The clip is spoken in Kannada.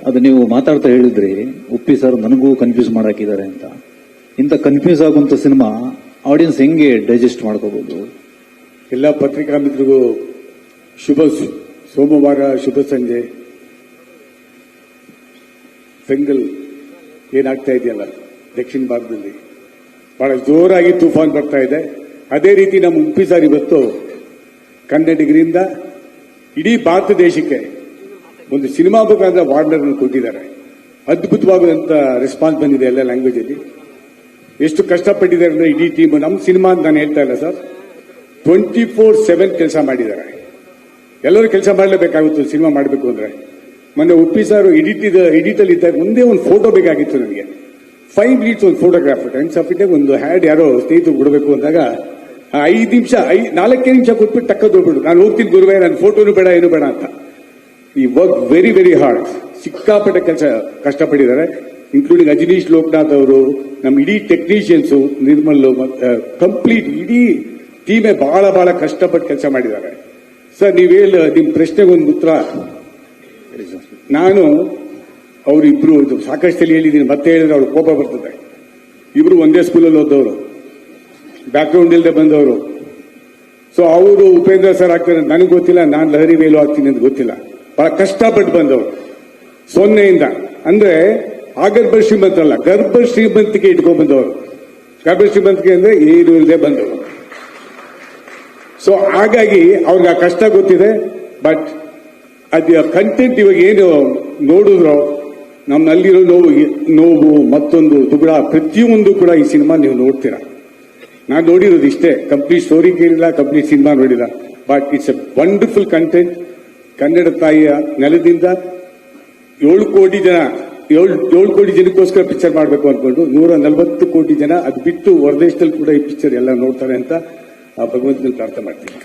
ಅದು ನೀವು ಮಾತಾಡ್ತಾ ಹೇಳಿದ್ರಿ ಉಪ್ಪಿ ಸರ್ ನನಗೂ ಕನ್ಫ್ಯೂಸ್ ಮಾಡಾಕಿದ್ದಾರೆ ಅಂತ. ಇಂಥ ಕನ್ಫ್ಯೂಸ್ ಆಗುವಂತ ಸಿನಿಮಾ ಆಡಿಯನ್ಸ್ ಹೆಂಗೆ ಡೈಜೆಸ್ಟ್ ಮಾಡ್ಕೋಬಹುದು? ಎಲ್ಲ ಪತ್ರಿಕಾ ಮಿತ್ರರಿಗೂ ಸೋಮವಾರ ಶುಭ ಸಂಜೆ. ಬೆಂಗಲ್ ಏನಾಗ್ತಾ ಇದೆಯಲ್ಲ ದಕ್ಷಿಣ ಭಾರತದಲ್ಲಿ ಬಹಳ ಜೋರಾಗಿ ತುಫಾನ್ ಬರ್ತಾ ಇದೆ. ಅದೇ ರೀತಿ ನಮ್ಮ ಉಪ್ಪಿ ಸರ್ ಇವತ್ತು ಕನ್ನಡಿಗರಿಂದ ಇಡೀ ಭಾರತ ದೇಶಕ್ಕೆ ಒಂದು ಸಿನಿಮಾ ಮುಖಾಂತರ ವಾರ್ನರ್ ಕೊಟ್ಟಿದ್ದಾರೆ. ಅದ್ಭುತವಾದಂತ ರೆಸ್ಪಾನ್ಸ್ ಬಂದಿದೆ ಎಲ್ಲ ಲ್ಯಾಂಗ್ವೇಜ್ ಅಲ್ಲಿ. ಎಷ್ಟು ಕಷ್ಟಪಟ್ಟಿದ್ದಾರೆ ಅಂದ್ರೆ ಇಡೀ ಟೀಮ್. ನಮ್ಮ ಸಿನಿಮಾ ಅಂತ ನಾನು ಹೇಳ್ತಾ ಇಲ್ಲ ಸರ್, 24/7 ಕೆಲಸ ಮಾಡಿದ್ದಾರೆ. ಎಲ್ಲರೂ ಕೆಲಸ ಮಾಡಲೇಬೇಕಾಗುತ್ತೆ ಸಿನಿಮಾ ಮಾಡಬೇಕು ಅಂದ್ರೆ. ಮೊನ್ನೆ ಉಪ್ಪಿ ಸರ್ ಎಡಿಟ್ ಅಲ್ಲಿ ಇದ್ದಾಗ ಒಂದೇ ಒಂದು ಫೋಟೋ ಬೇಕಾಗಿತ್ತು ನನಗೆ. 5 minutes ಒಂದು ಫೋಟೋಗ್ರಾಫರ್ ಟೈಮ್ಸ್ ಆಫ್ ಇಟ್ಟಾಗ ಒಂದು ಹ್ಯಾಡ್ ಯಾರೋ ಸ್ನೇಹಿತರು ಕೊಡಬೇಕು ಅಂದಾಗ 4 ನಿಮಿಷ ಕೊಟ್ಬಿಟ್ಟು ಟಕ್ಕದೋಗ್ಬಿಡು, ನಾನು ಹೋಗ್ತೀನಿ ಗುರುವೇ, ನನ್ನ ಫೋಟೋನು ಬೇಡ ಏನು ಬೇಡ ಅಂತ. ಈ ವರ್ಕ್ ವೆರಿ ವೆರಿ ಹಾರ್ಡ್. ಸಿಕ್ಕಾಪಟ್ಟೆ ಕೆಲಸ ಕಷ್ಟಪಟ್ಟಿದ್ದಾರೆ. ಇನ್ಕ್ಲೂಡಿಂಗ್ ಅಜನೀಶ್ ಲೋಕನಾಥ್ ಅವರು, ನಮ್ಮ ಇಡೀ ಟೆಕ್ನಿಷಿಯನ್ಸ್, ನಿರ್ಮಲ್, ಕಂಪ್ಲೀಟ್ ಇಡೀ ಟೀಮೇ ಬಹಳ ಬಹಳ ಕಷ್ಟಪಟ್ಟು ಕೆಲಸ ಮಾಡಿದ್ದಾರೆ. ಸರ್ ನಿಮ್ ಪ್ರಶ್ನೆಗೆ ಒಂದು ಉತ್ತರ. ನಾನು ಅವರಿಬ್ರು ಸಾಕಷ್ಟು ಸಲ ಹೇಳಿದ್ದೀನಿ, ಮತ್ತೆ ಹೇಳಿದ್ರೆ ಅವ್ರಿಗೆ ಕೋಪ ಬರ್ತದೆ. ಇಬ್ರು ಒಂದೇ ಸ್ಕೂಲಲ್ಲಿ ಓದವರು, ಬ್ಯಾಕ್ಗ್ರೌಂಡ್ ಇಲ್ಲದೆ ಬಂದವರು. ಸೊ ಅವರು ಉಪೇಂದ್ರ ಸರ್ ಆಗ್ತಾರೆ ನನಗೆ ಗೊತ್ತಿಲ್ಲ, ನಾನು ಲಹರಿ ವೇಲು ಆಗ್ತೀನಿ ಅಂತ ಗೊತ್ತಿಲ್ಲ. ಬಹಳ ಕಷ್ಟಪಟ್ಟು ಬಂದವರು ಸೊನ್ನೆಯಿಂದ. ಅಂದ್ರೆ ಆಗರ್ಭ ಶ್ರೀಮಂತ ಅಲ್ಲ, ಗರ್ಭ ಶ್ರೀಮಂತಿಕೆ ಇಟ್ಕೊಂಡ್ ಬಂದವರು. ಗರ್ಭ ಶ್ರೀಮಂತಿಕೆ ಅಂದ್ರೆ ಏನು ಇಲ್ಲದೆ ಬಂದವರು. ಸೊ ಹಾಗಾಗಿ ಅವ್ರಿಗೆ ಆ ಕಷ್ಟ ಗೊತ್ತಿದೆ. ಬಟ್ ಅದ ಕಂಟೆಂಟ್ ಇವಾಗ ಏನು ನೋಡಿದ್ರು ನಮ್ಮಲ್ಲಿರೋ ನೋವು ಮತ್ತೊಂದು ದುಗುಡ ಪ್ರತಿಯೊಂದು ಕೂಡ ಈ ಸಿನಿಮಾ ನೀವು ನೋಡ್ತೀರಾ. ನಾನು ನೋಡಿರೋದು ಇಷ್ಟೇ, ಕಂಪ್ಲೀಟ್ ಸ್ಟೋರಿ ಕೇಳಿಲ್ಲ, ಕಂಪ್ಲೀಟ್ ಸಿನಿಮಾ ನೋಡಿಲ್ಲ. But it's A wonderful content. Kannada ತಾಯಿಯ ನೆಲದಿಂದ 7 ಕೋಟಿ ಜನಕ್ಕೋಸ್ಕರ ಪಿಕ್ಚರ್ ಮಾಡಬೇಕು ಅನ್ಕೊಂಡು 140 ಕೋಟಿ ಜನ ಅದು ಬಿಟ್ಟು ಹೊರದೇಶದಲ್ಲಿ ಕೂಡ ಈ ಪಿಕ್ಚರ್ ಎಲ್ಲ ನೋಡ್ತಾರೆ ಅಂತ ಆ ಭಗವಂತನಲ್ಲಿ ಪ್ರಾರ್ಥನೆ ಮಾಡ್ತೀನಿ.